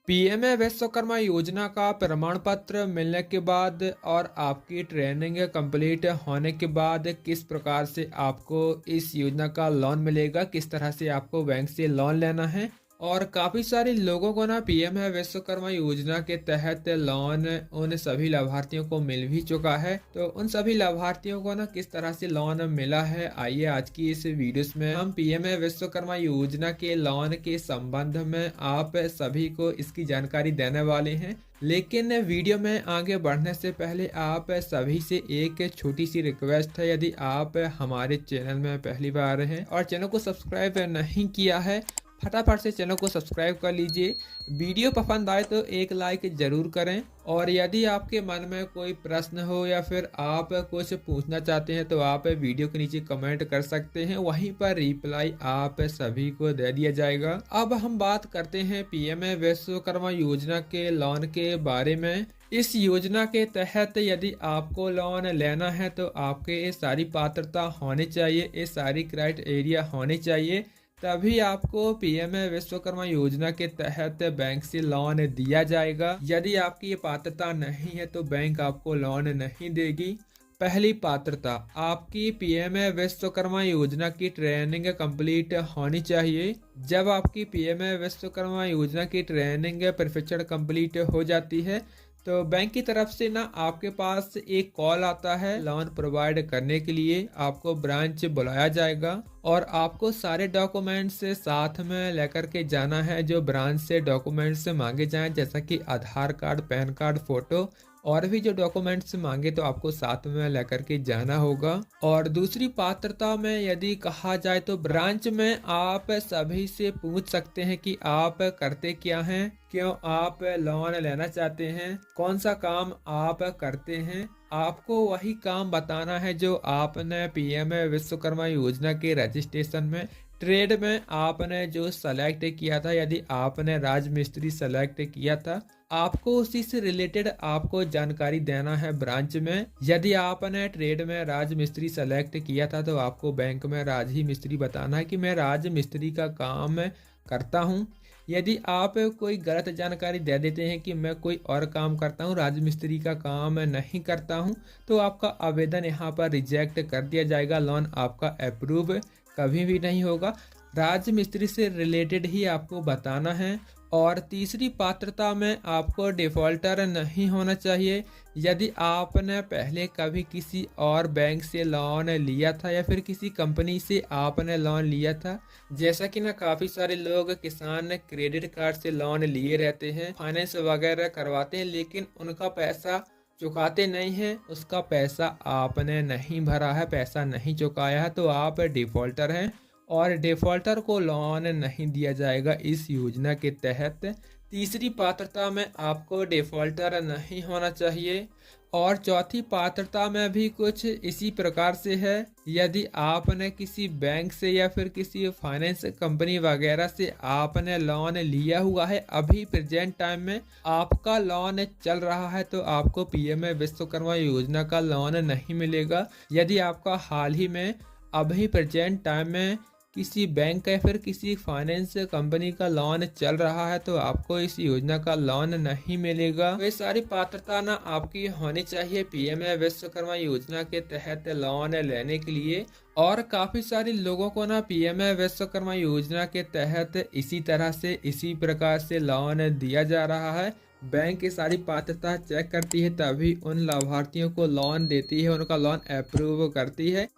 PM Vishwakarma योजना का प्रमाण पत्र मिलने के बाद और आपकी ट्रेनिंग कंप्लीट होने के बाद किस प्रकार से आपको इस योजना का लोन मिलेगा, किस तरह से आपको बैंक से लोन लेना है। और काफ़ी सारे लोगों को ना पीएम विश्वकर्मा योजना के तहत लोन उन सभी लाभार्थियों को मिल भी चुका है। तो उन सभी लाभार्थियों को ना किस तरह से लोन मिला है, आइए आज की इस वीडियोस में हम पीएम विश्वकर्मा योजना के लोन के संबंध में आप सभी को इसकी जानकारी देने वाले हैं। लेकिन वीडियो में आगे बढ़ने से पहले आप सभी से एक छोटी सी रिक्वेस्ट है, यदि आप हमारे चैनल में पहली बार हैं और चैनल को सब्सक्राइब नहीं किया है, फटाफट से चैनल को सब्सक्राइब कर लीजिए। वीडियो पसंद आए तो एक लाइक जरूर करें और यदि आपके मन में कोई प्रश्न हो या फिर आप कुछ पूछना चाहते हैं तो आप वीडियो के नीचे कमेंट कर सकते हैं, वहीं पर रिप्लाई आप सभी को दे दिया जाएगा। अब हम बात करते हैं पीएम विश्वकर्मा योजना के लोन के बारे में। इस योजना के तहत यदि आपको लोन लेना है तो आपके ये सारी पात्रता होनी चाहिए, ये सारी क्राइटेरिया होनी चाहिए, तभी आपको पीएम विश्वकर्मा योजना के तहत बैंक से लोन दिया जाएगा। यदि आपकी ये पात्रता नहीं है तो बैंक आपको लोन नहीं देगी। पहली पात्रता, आपकी पीएम विश्वकर्मा योजना की ट्रेनिंग कंप्लीट होनी चाहिए। जब आपकी पीएम विश्वकर्मा योजना की ट्रेनिंग प्रशिक्षण कंप्लीट हो जाती है तो बैंक की तरफ से ना आपके पास एक कॉल आता है लोन प्रोवाइड करने के लिए। आपको ब्रांच बुलाया जाएगा और आपको सारे डॉक्यूमेंट्स साथ में लेकर के जाना है जो ब्रांच से डॉक्यूमेंट्स मांगे जाएं, जैसा कि आधार कार्ड, पैन कार्ड, फोटो और भी जो डॉक्यूमेंट्स मांगे तो आपको साथ में लेकर के जाना होगा। और दूसरी पात्रता में यदि कहा जाए तो ब्रांच में आप सभी से पूछ सकते हैं कि आप करते क्या हैं, क्यों आप लोन लेना चाहते हैं, कौन सा काम आप करते हैं। आपको वही काम बताना है जो आपने पीएम विश्वकर्मा योजना के रजिस्ट्रेशन में ट्रेड में आपने जो सेलेक्ट किया था। यदि आपने राजमिस्त्री सेलेक्ट किया था, आपको उसी से रिलेटेड आपको जानकारी देना है ब्रांच में। यदि आपने ट्रेड में राजमिस्त्री सेलेक्ट किया था तो आपको बैंक में राज ही मिस्त्री बताना है कि मैं राजमिस्त्री का काम करता हूं। यदि आप कोई गलत जानकारी दे देते हैं कि मैं कोई और काम करता हूं, राजमिस्त्री का काम नहीं करता हूं, तो आपका आवेदन यहां पर रिजेक्ट कर दिया जाएगा, लोन आपका अप्रूव कभी भी नहीं होगा। राजमिस्त्री से रिलेटेड ही आपको बताना है। और तीसरी पात्रता में आपको डिफॉल्टर नहीं होना चाहिए। यदि आपने पहले कभी किसी और बैंक से लोन लिया था या फिर किसी कंपनी से आपने लोन लिया था, जैसा कि ना काफ़ी सारे लोग किसान क्रेडिट कार्ड से लोन लिए रहते हैं, फाइनेंस वगैरह करवाते हैं, लेकिन उनका पैसा चुकाते नहीं हैं, उसका पैसा आपने नहीं भरा है, पैसा नहीं चुकाया है, तो आप डिफॉल्टर हैं और डिफॉल्टर को लोन नहीं दिया जाएगा इस योजना के तहत। तीसरी पात्रता में आपको डिफॉल्टर नहीं होना चाहिए। और चौथी पात्रता में भी कुछ इसी प्रकार से है। यदि आपने किसी बैंक से या फिर किसी फाइनेंस कंपनी वगैरह से आपने लोन लिया हुआ है, अभी प्रेजेंट टाइम में आपका लोन चल रहा है, तो आपको पीएम विश्वकर्मा योजना का लोन नहीं मिलेगा। यदि आपका हाल ही में अभी प्रेजेंट टाइम में किसी बैंक या फिर किसी फाइनेंस कंपनी का लोन चल रहा है तो आपको इस योजना का लोन नहीं मिलेगा। तो ये सारी पात्रता ना आपकी होनी चाहिए पीएम विश्वकर्मा योजना के तहत लोन लेने के लिए। और काफ़ी सारे लोगों को ना पीएम विश्वकर्मा योजना के तहत इसी तरह से इसी प्रकार से लोन दिया जा रहा है। बैंक की सारी पात्रता चेक करती है तभी उन लाभार्थियों को लोन देती है, उनका लोन अप्रूव करती है।